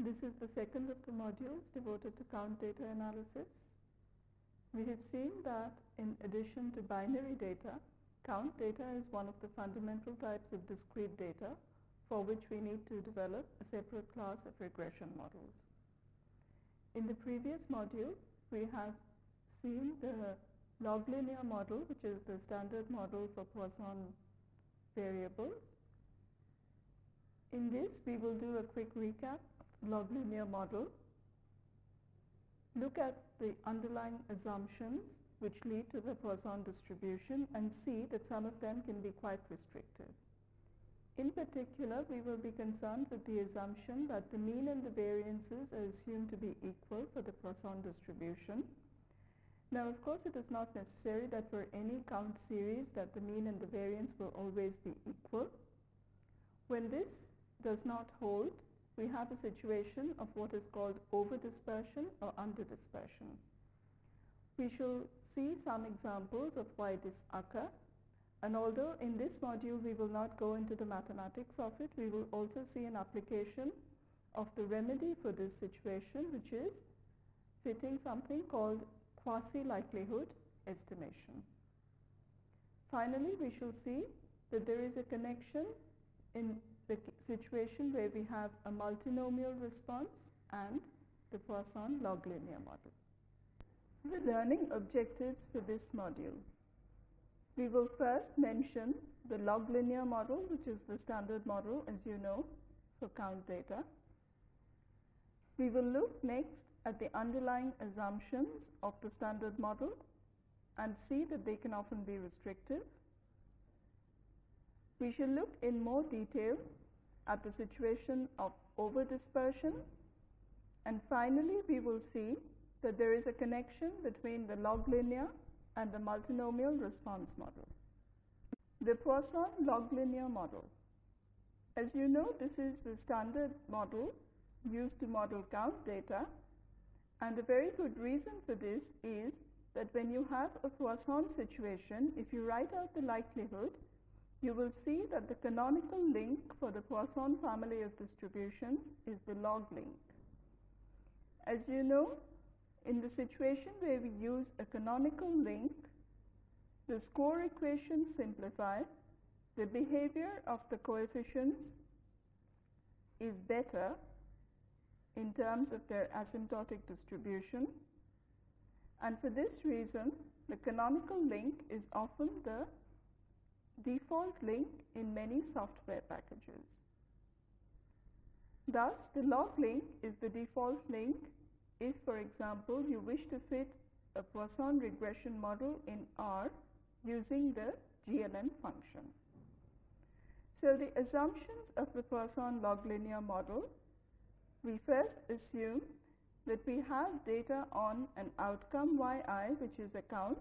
This is the second of the modules devoted to count data analysis. We have seen that in addition to binary data, count data is one of the fundamental types of discrete data for which we need to develop a separate class of regression models. In the previous module, we have seen the Loglinear model, which is the standard model for Poisson variables. In this, we will do a quick recap of the Loglinear model, look at the underlying assumptions which lead to the Poisson distribution, and see that some of them can be quite restrictive. In particular, we will be concerned with the assumption that the mean and the variances are assumed to be equal for the Poisson distribution. Now, of course, it is not necessary that for any count series that the mean and the variance will always be equal. When this does not hold, we have a situation of what is called overdispersion or underdispersion. We shall see some examples of why this occurs, and although in this module we will not go into the mathematics of it, we will also see an application of the remedy for this situation, which is fitting something called quasi-likelihood estimation. Finally, we shall see that there is a connection in the situation where we have a multinomial response and the Poisson Loglinear model. The learning objectives for this module. We will first mention the Loglinear model, which is the standard model, as you know, for count data. We will look next at the underlying assumptions of the standard model and see that they can often be restrictive. We shall look in more detail at the situation of overdispersion, and finally we will see that there is a connection between the Loglinear and the multinomial response model. The Poisson Loglinear model. As you know, this is the standard model used to model count data, and a very good reason for this is that when you have a Poisson situation, if you write out the likelihood, you will see that the canonical link for the Poisson family of distributions is the log link. As you know, in the situation where we use a canonical link, the score equations simplify, the behavior of the coefficients is better in terms of their asymptotic distribution, and for this reason, the canonical link is often the default link in many software packages. Thus, the log link is the default link if, for example, you wish to fit a Poisson regression model in R using the GLN function. So, the assumptions of the Poisson Loglinear model, we first assume that we have data on an outcome yi, which is a count,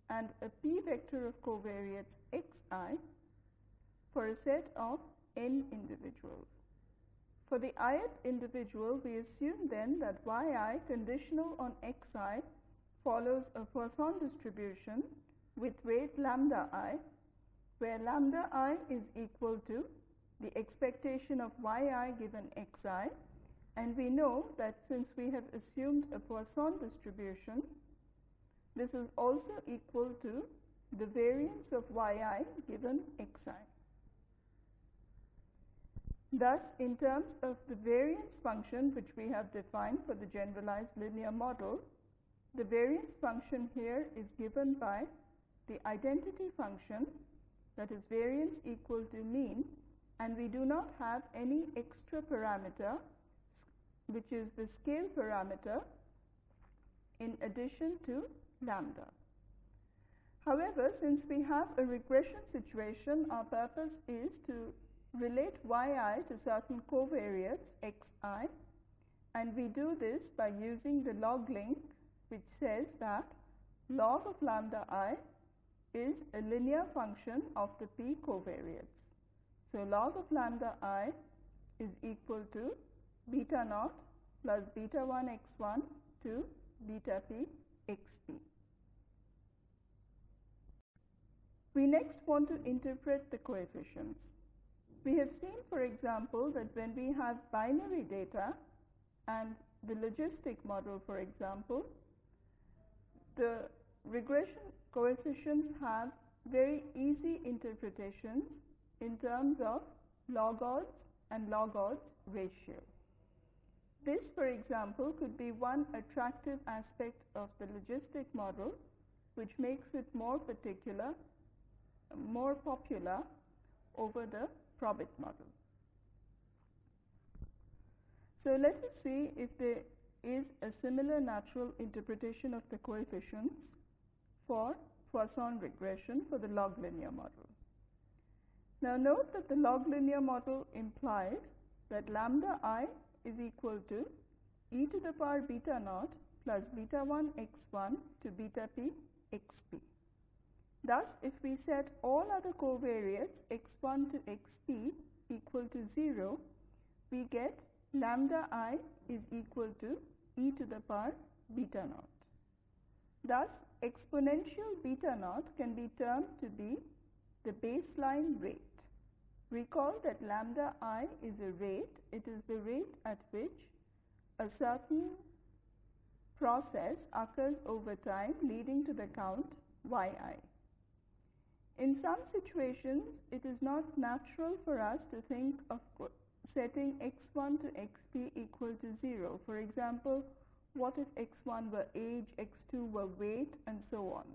and a p vector of covariates xi for a set of n individuals. For the ith individual, we assume then that yi conditional on xi follows a Poisson distribution with weight lambda I, where lambda I is equal to the expectation of yi given xi, and we know that since we have assumed a Poisson distribution, this is also equal to the variance of yi given xi. Thus, in terms of the variance function which we have defined for the generalized linear model, the variance function here is given by the identity function, that is variance equal to mean, and we do not have any extra parameter, which is the scale parameter, in addition to lambda. However, since we have a regression situation, our purpose is to relate yi to certain covariates xi, and we do this by using the log link, which says that log of lambda I is a linear function of the p covariates. So, log of lambda I is equal to beta naught plus beta 1 x1 to beta p xp. We next want to interpret the coefficients. We have seen, for example, that when we have binary data and the logistic model, for example, the regression coefficients have very easy interpretations in terms of log odds and log odds ratio. This, for example, could be one attractive aspect of the logistic model, which makes it more popular over the probit model. So let us see if there is a similar natural interpretation of the coefficients for Poisson regression for the log-linear model. Now note that the log-linear model implies that lambda I is equal to e to the power beta naught plus beta 1 x1 to beta p xp. Thus, if we set all other covariates x1 to xp equal to 0, we get lambda I is equal to e to the power beta naught. Thus, exponential beta naught can be termed to be the baseline rate. Recall that lambda I is a rate. It is the rate at which a certain process occurs over time, leading to the count yi. In some situations, it is not natural for us to think of setting x1 to xp equal to 0. For example, what if x1 were age, x2 were weight, and so on.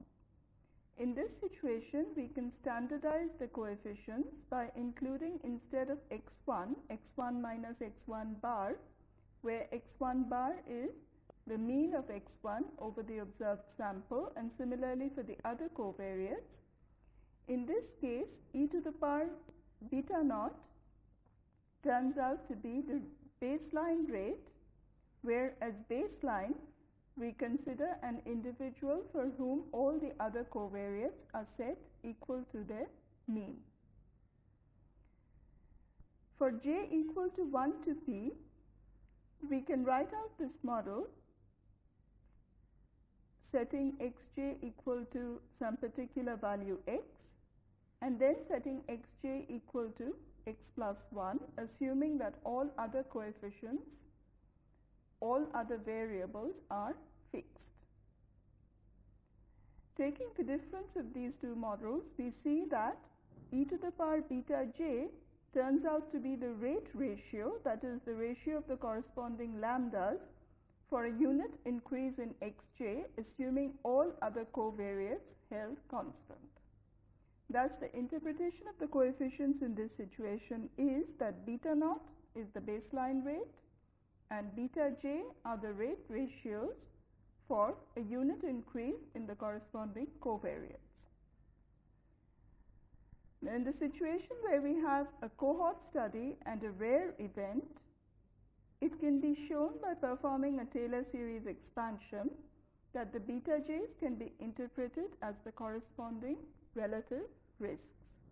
In this situation, we can standardize the coefficients by including, instead of x1, x1 minus x1 bar, where x1 bar is the mean of x1 over the observed sample, and similarly for the other covariates. In this case, e to the power beta naught turns out to be the baseline rate, where as baseline we consider an individual for whom all the other covariates are set equal to their mean. For j equal to 1 to p, we can write out this model setting xj equal to some particular value x, and then setting xj equal to x plus 1, assuming that all other coefficients, all other variables are fixed. Taking the difference of these two models, we see that e to the power beta j turns out to be the rate ratio, that is the ratio of the corresponding lambdas for a unit increase in xj, assuming all other covariates held constant. Thus, the interpretation of the coefficients in this situation is that beta naught is the baseline rate and beta j are the rate ratios for a unit increase in the corresponding covariates. Now, in the situation where we have a cohort study and a rare event, it can be shown by performing a Taylor series expansion that the beta j's can be interpreted as the corresponding relative risks.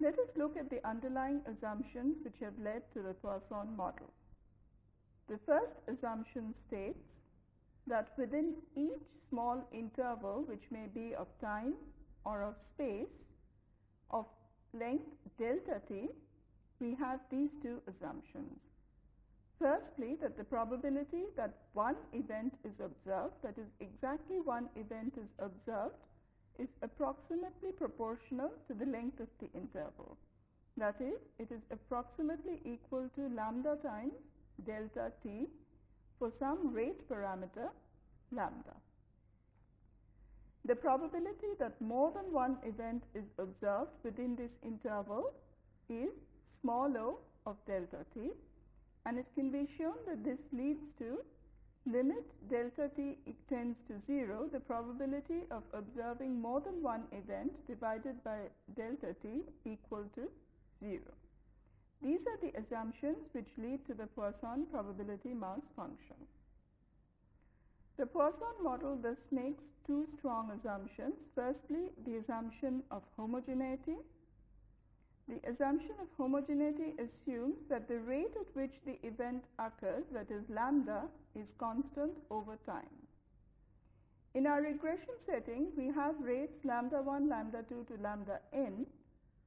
Let us look at the underlying assumptions which have led to the Poisson model. The first assumption states that within each small interval, which may be of time or of space, of length delta t, we have these two assumptions. Firstly, that the probability that one event is observed, that is exactly one event is observed, is approximately proportional to the length of the interval. That is, it is approximately equal to lambda times delta t for some rate parameter lambda. The probability that more than one event is observed within this interval is small o of delta t, and it can be shown that this leads to limit delta t tends to 0, the probability of observing more than one event divided by delta t equal to 0. These are the assumptions which lead to the Poisson probability mass function. The Poisson model thus makes two strong assumptions. Firstly, the assumption of homogeneity. The assumption of homogeneity assumes that the rate at which the event occurs, that is lambda, is constant over time. In our regression setting, we have rates lambda 1, lambda 2 to lambda n,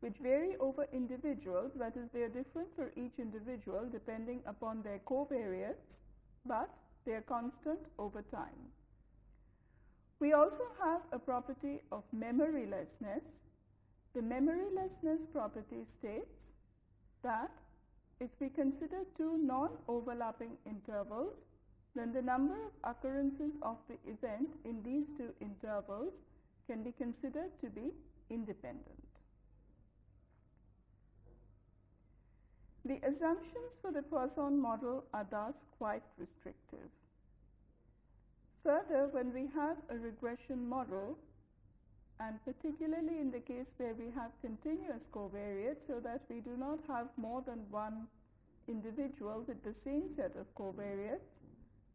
which vary over individuals, that is, they are different for each individual depending upon their covariates, but they are constant over time. We also have a property of memorylessness. The memorylessness property states that if we consider two non-overlapping intervals, then the number of occurrences of the event in these two intervals can be considered to be independent. The assumptions for the Poisson model are thus quite restrictive. Further, when we have a regression model, and particularly in the case where we have continuous covariates, so that we do not have more than one individual with the same set of covariates,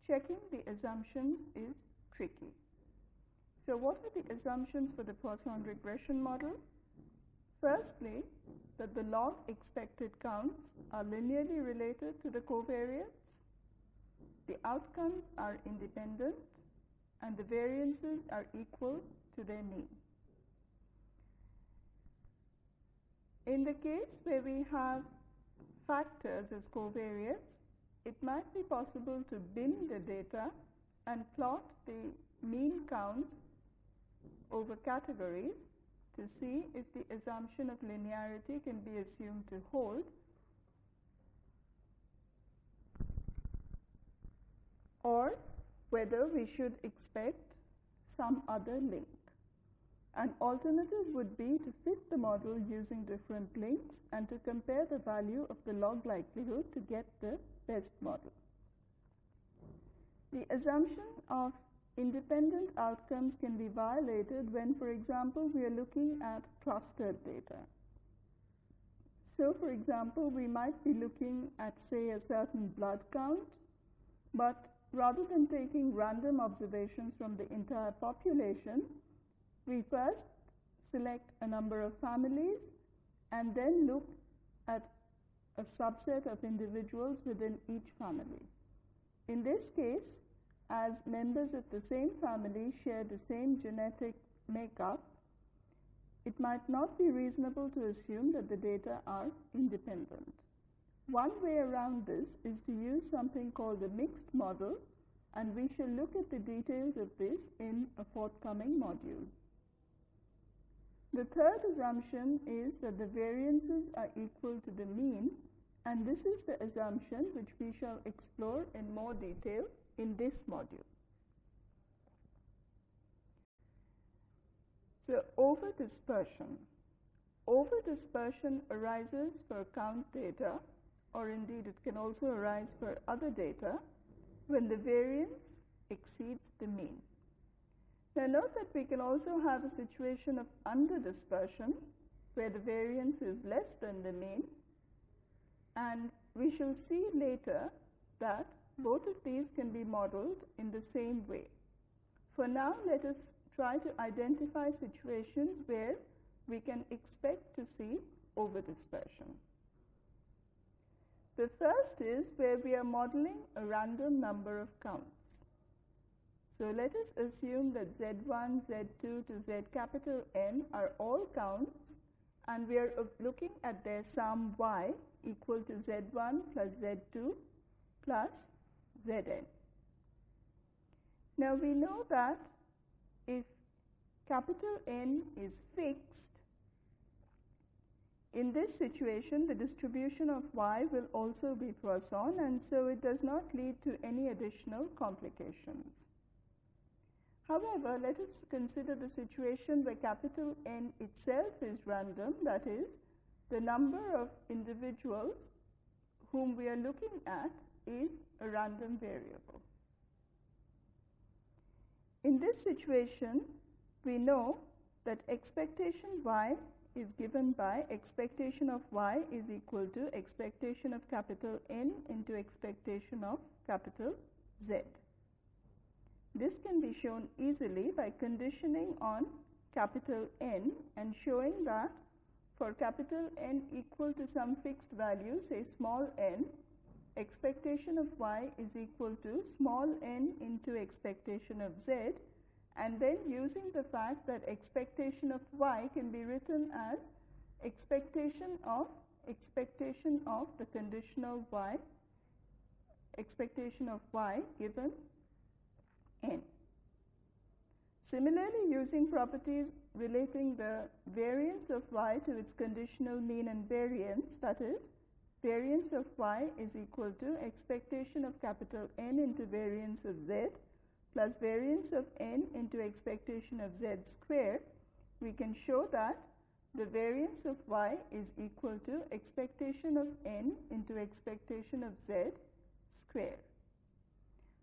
checking the assumptions is tricky. So what are the assumptions for the Poisson regression model? Firstly, that the log expected counts are linearly related to the covariates, the outcomes are independent, and the variances are equal to their mean. In the case where we have factors as covariates, it might be possible to bin the data and plot the mean counts over categories to see if the assumption of linearity can be assumed to hold, or whether we should expect some other link. An alternative would be to fit the model using different links and to compare the value of the log likelihood to get the best model. The assumption of independent outcomes can be violated when, for example, we are looking at clustered data. So, for example, we might be looking at, say, a certain blood count, but rather than taking random observations from the entire population, we first select a number of families and then look at a subset of individuals within each family. In this case, as members of the same family share the same genetic makeup, it might not be reasonable to assume that the data are independent. One way around this is to use something called a mixed model, and we shall look at the details of this in a forthcoming module. The third assumption is that the variances are equal to the mean, and this is the assumption which we shall explore in more detail in this module. So, overdispersion. Overdispersion arises for count data, or indeed it can also arise for other data, when the variance exceeds the mean. Now note that we can also have a situation of underdispersion, where the variance is less than the mean, and we shall see later that both of these can be modeled in the same way. For now, let us try to identify situations where we can expect to see overdispersion. The first is where we are modeling a random number of counts. So let us assume that Z1, Z2 to Z capital N are all counts, and we are looking at their sum y equal to Z1 plus Z2 plus Zn. Now we know that if capital N is fixed, in this situation the distribution of y will also be Poisson, and so it does not lead to any additional complications. However, let us consider the situation where capital N itself is random, that is, the number of individuals whom we are looking at is a random variable. In this situation, we know that expectation y is given by expectation of y is equal to expectation of capital N into expectation of capital Z. This can be shown easily by conditioning on capital N and showing that for capital N equal to some fixed value, say small n, expectation of y is equal to small n into expectation of z, and then using the fact that expectation of y can be written as expectation of the conditional y, expectation of y given n. Similarly, using properties relating the variance of y to its conditional mean and variance, that is, variance of y is equal to expectation of capital N into variance of z plus variance of n into expectation of z square, we can show that the variance of y is equal to expectation of n into expectation of z square.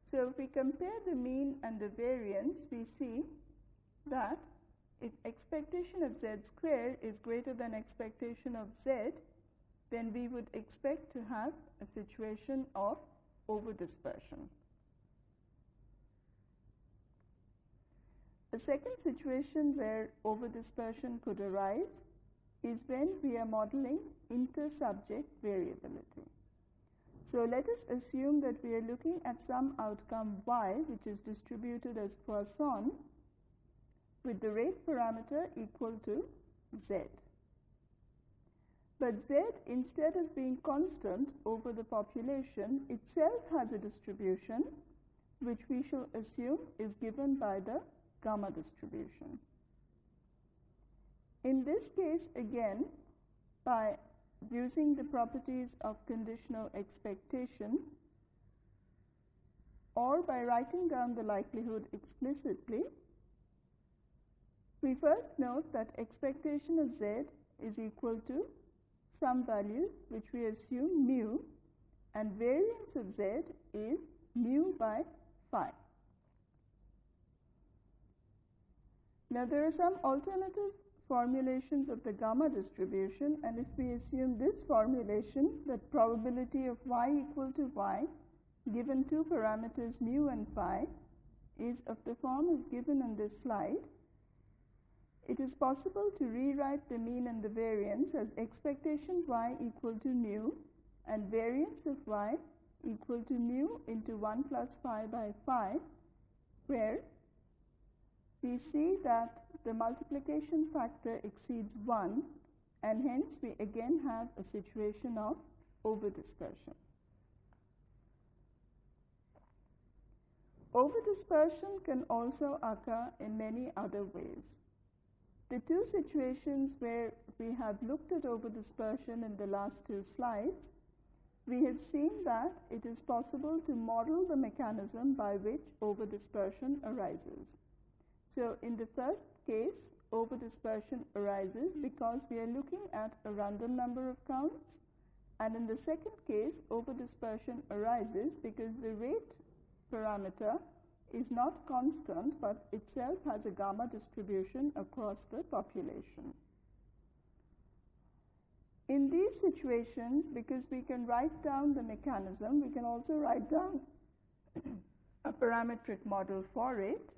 So if we compare the mean and the variance, we see that if expectation of z square is greater than expectation of z, then we would expect to have a situation of overdispersion. A second situation where overdispersion could arise is when we are modeling inter-subject variability. So let us assume that we are looking at some outcome y which is distributed as Poisson with the rate parameter equal to z. But z, instead of being constant over the population, itself has a distribution which we shall assume is given by the gamma distribution. In this case, again, by using the properties of conditional expectation or by writing down the likelihood explicitly, we first note that expectation of z is equal to some value which we assume mu, and variance of z is mu by phi. Now there are some alternative formulations of the gamma distribution, and if we assume this formulation, that probability of y equal to y given two parameters mu and phi is of the form as given on this slide, it is possible to rewrite the mean and the variance as expectation y equal to mu and variance of y equal to mu into 1 plus phi by phi, where we see that the multiplication factor exceeds 1, and hence we again have a situation of overdispersion. Overdispersion can also occur in many other ways. The two situations where we have looked at overdispersion in the last two slides, we have seen that it is possible to model the mechanism by which overdispersion arises. So in the first case, overdispersion arises because we are looking at a random number of counts, and in the second case, overdispersion arises because the rate parameter is not constant but itself has a gamma distribution across the population. In these situations, because we can write down the mechanism, we can also write down a parametric model for it,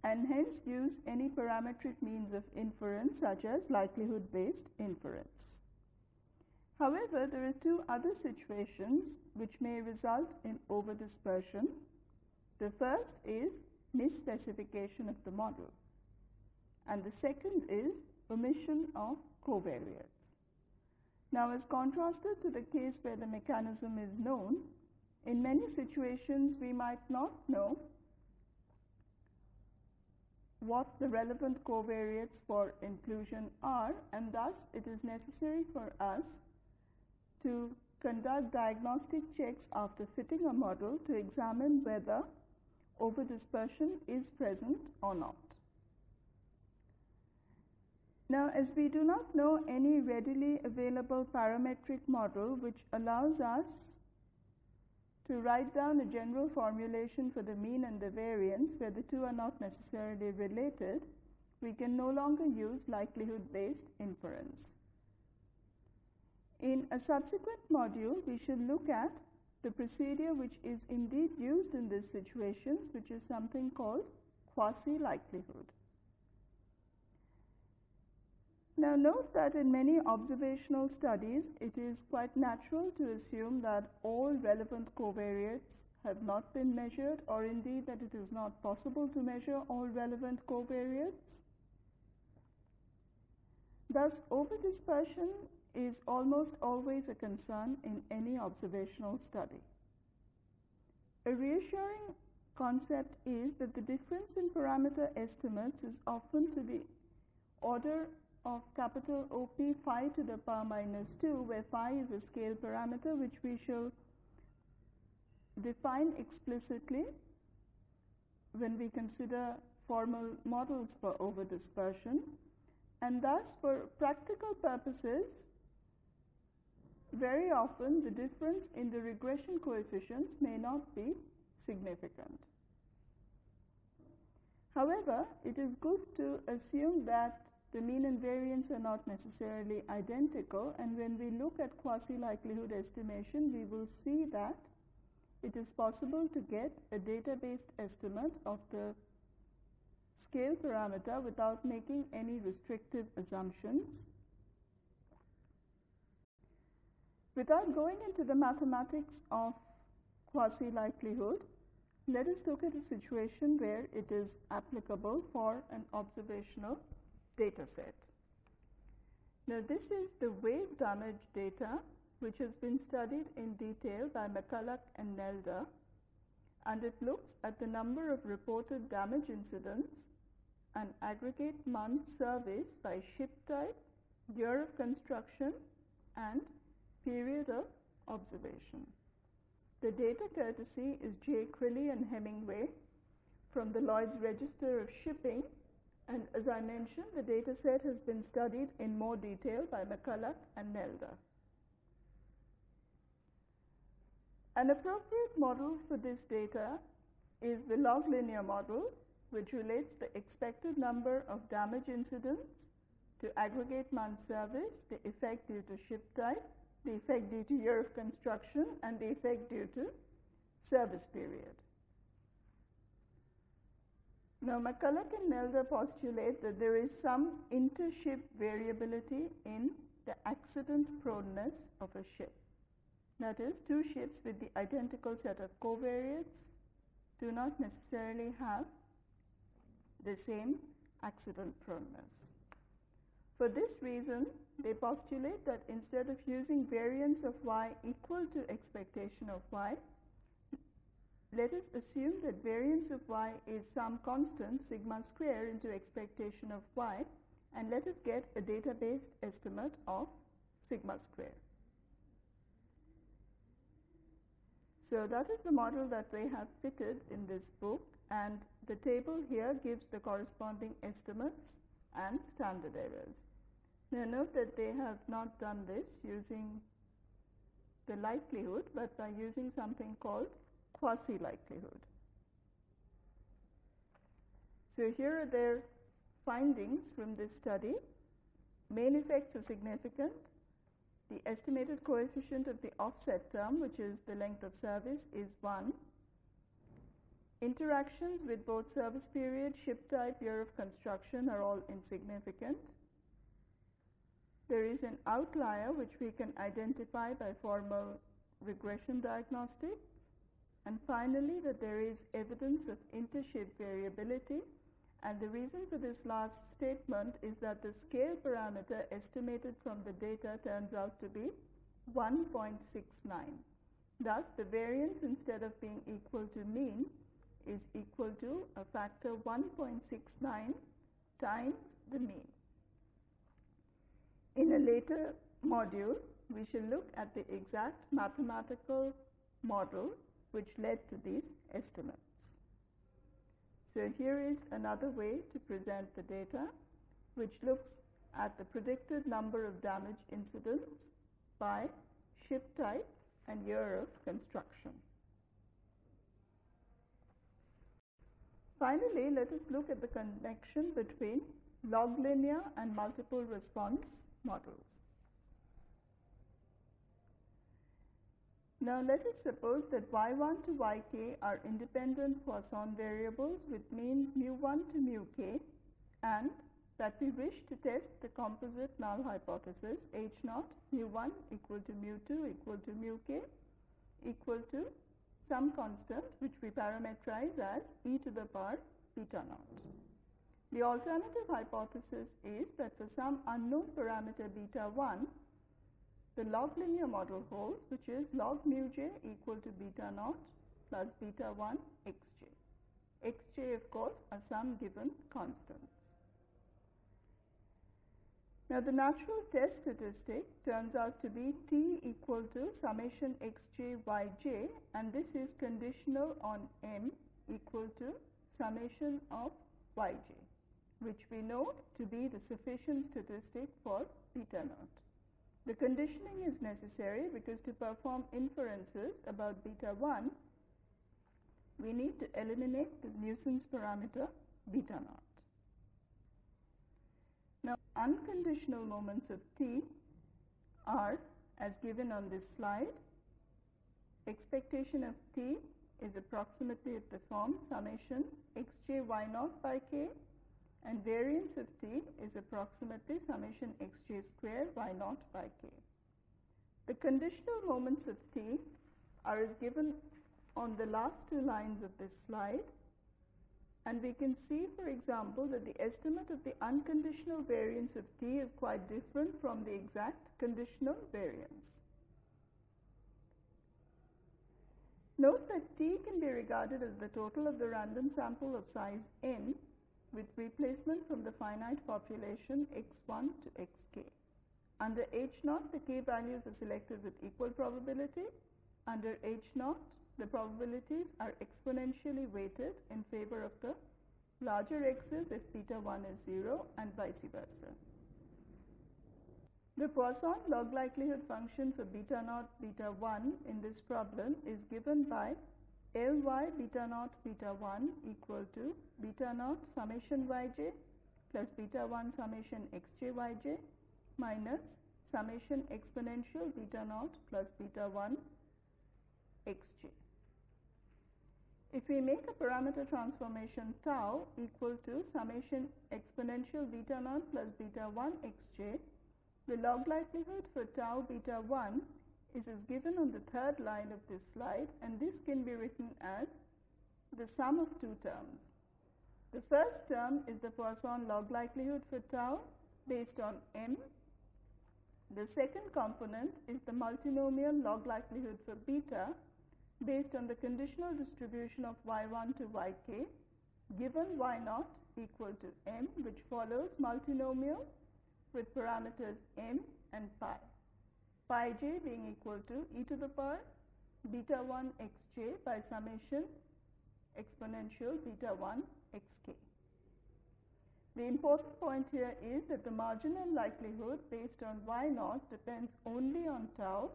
and hence use any parametric means of inference such as likelihood-based inference. However, there are two other situations which may result in overdispersion. The first is misspecification of the model, and the second is omission of covariates. Now, as contrasted to the case where the mechanism is known, in many situations we might not know what the relevant covariates for inclusion are, and thus it is necessary for us to conduct diagnostic checks after fitting a model to examine whether overdispersion is present or not. Now, as we do not know any readily available parametric model which allows us to write down a general formulation for the mean and the variance where the two are not necessarily related, we can no longer use likelihood-based inference. In a subsequent module, we should look at the procedure which is indeed used in these situations, which is something called quasi-likelihood. Now note that in many observational studies, it is quite natural to assume that all relevant covariates have not been measured, or indeed that it is not possible to measure all relevant covariates. Thus, overdispersion is almost always a concern in any observational study. A reassuring concept is that the difference in parameter estimates is often to the order of capital OP phi to the power minus 2, where phi is a scale parameter which we shall define explicitly when we consider formal models for overdispersion. And thus, for practical purposes, very often the difference in the regression coefficients may not be significant. However, it is good to assume that the mean and variance are not necessarily identical, and when we look at quasi-likelihood estimation, we will see that it is possible to get a data-based estimate of the scale parameter without making any restrictive assumptions. Without going into the mathematics of quasi-likelihood, let us look at a situation where it is applicable for an observational data set. Now, this is the wave damage data which has been studied in detail by McCulloch and Nelder, and it looks at the number of reported damage incidents and aggregate month service by ship type, year of construction, and period of observation. The data courtesy is J. Crilly and Hemingway from the Lloyd's Register of Shipping, and as I mentioned, the data set has been studied in more detail by McCulloch and Nelder. An appropriate model for this data is the Loglinear model, which relates the expected number of damage incidents to aggregate month service, the effect due to ship type, the effect due to year of construction, and the effect due to service period. Now, McCulloch and Nelder postulate that there is some inter-ship variability in the accident proneness of a ship. That is, two ships with the identical set of covariates do not necessarily have the same accident proneness. For this reason, they postulate that instead of using variance of y equal to expectation of y, let us assume that variance of y is some constant sigma square into expectation of y, and let us get a data-based estimate of sigma square. So that is the model that they have fitted in this book, and the table here gives the corresponding estimates and standard errors. Now note that they have not done this using the likelihood, but by using something called quasi-likelihood. So here are their findings from this study. Main effects are significant. The estimated coefficient of the offset term, which is the length of service, is 1. Interactions with both service period, ship type, year of construction are all insignificant. There is an outlier which we can identify by formal regression diagnostics. And finally, that there is evidence of intership variability. And the reason for this last statement is that the scale parameter estimated from the data turns out to be 1.69. Thus, the variance, instead of being equal to mean, is equal to a factor 1.69 times the mean. In a later module, we shall look at the exact mathematical model which led to these estimates. So here is another way to present the data, which looks at the predicted number of damage incidents by ship type and year of construction. Finally, let us look at the connection between loglinear and multiple response models. Now let us suppose that y1 to yk are independent Poisson variables with means mu1 to μk, and that we wish to test the composite null hypothesis h0 mu1 equal to mu2 equal to μk equal to some constant which we parameterize as e to the power beta naught. The alternative hypothesis is that for some unknown parameter beta 1, the log-linear model holds, which is log mu j equal to beta naught plus beta 1 xj. Xj, of course, are some given constants. Now, the natural test statistic turns out to be t equal to summation xj yj, and this is conditional on m equal to summation of yj, which we know to be the sufficient statistic for beta naught. The conditioning is necessary because to perform inferences about beta 1, we need to eliminate this nuisance parameter beta naught. Now, unconditional moments of t are as given on this slide. Expectation of t is approximately of the form summation xj y naught by k, and variance of t is approximately summation xj square y naught by k. The conditional moments of t are as given on the last two lines of this slide, and we can see, for example, that the estimate of the unconditional variance of t is quite different from the exact conditional variance. Note that t can be regarded as the total of the random sample of size n with replacement from the finite population x1 to xk. Under h0, the k values are selected with equal probability. Under h0, the probabilities are exponentially weighted in favor of the larger x's if beta 1 is 0 and vice versa. The Poisson log likelihood function for beta naught beta 1 in this problem is given by Ly beta naught beta 1 equal to beta naught summation yj plus beta 1 summation xj yj minus summation exponential beta naught plus beta 1 xj. If we make a parameter transformation tau equal to summation exponential beta naught plus beta 1 xj, the log likelihood for tau beta 1 is as given on the third line of this slide, and this can be written as the sum of two terms. The first term is the Poisson log likelihood for tau based on m. The second component is the multinomial log likelihood for beta based on the conditional distribution of y1 to yk given y0 equal to m, which follows multinomial with parameters m and pi. Pi j being equal to e to the power beta 1 xj by summation exponential beta 1 xk. The important point here is that the marginal likelihood based on y0 depends only on tau,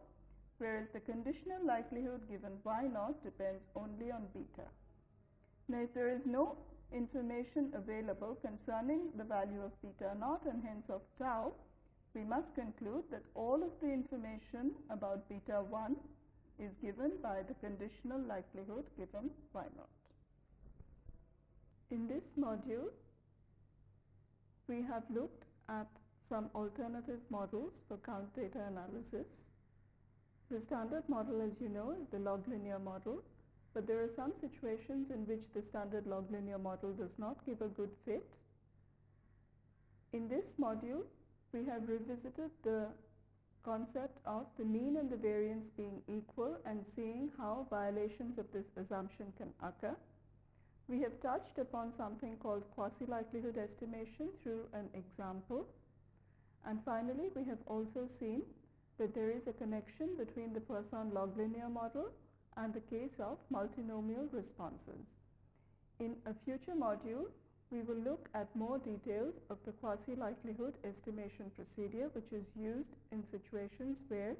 whereas the conditional likelihood given y0 depends only on beta. Now, if there is no information available concerning the value of beta naught and hence of tau, we must conclude that all of the information about beta 1 is given by the conditional likelihood given y0. In this module, we have looked at some alternative models for count data analysis. The standard model, as you know, is the log-linear model, but there are some situations in which the standard log-linear model does not give a good fit. In this module, we have revisited the concept of the mean and the variance being equal and seeing how violations of this assumption can occur. We have touched upon something called quasi-likelihood estimation through an example. And finally, we have also seen that there is a connection between the Poisson log-linear model and the case of multinomial responses. In a future module, we will look at more details of the quasi-likelihood estimation procedure, which is used in situations where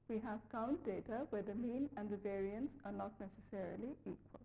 we have count data where the mean and the variance are not necessarily equal.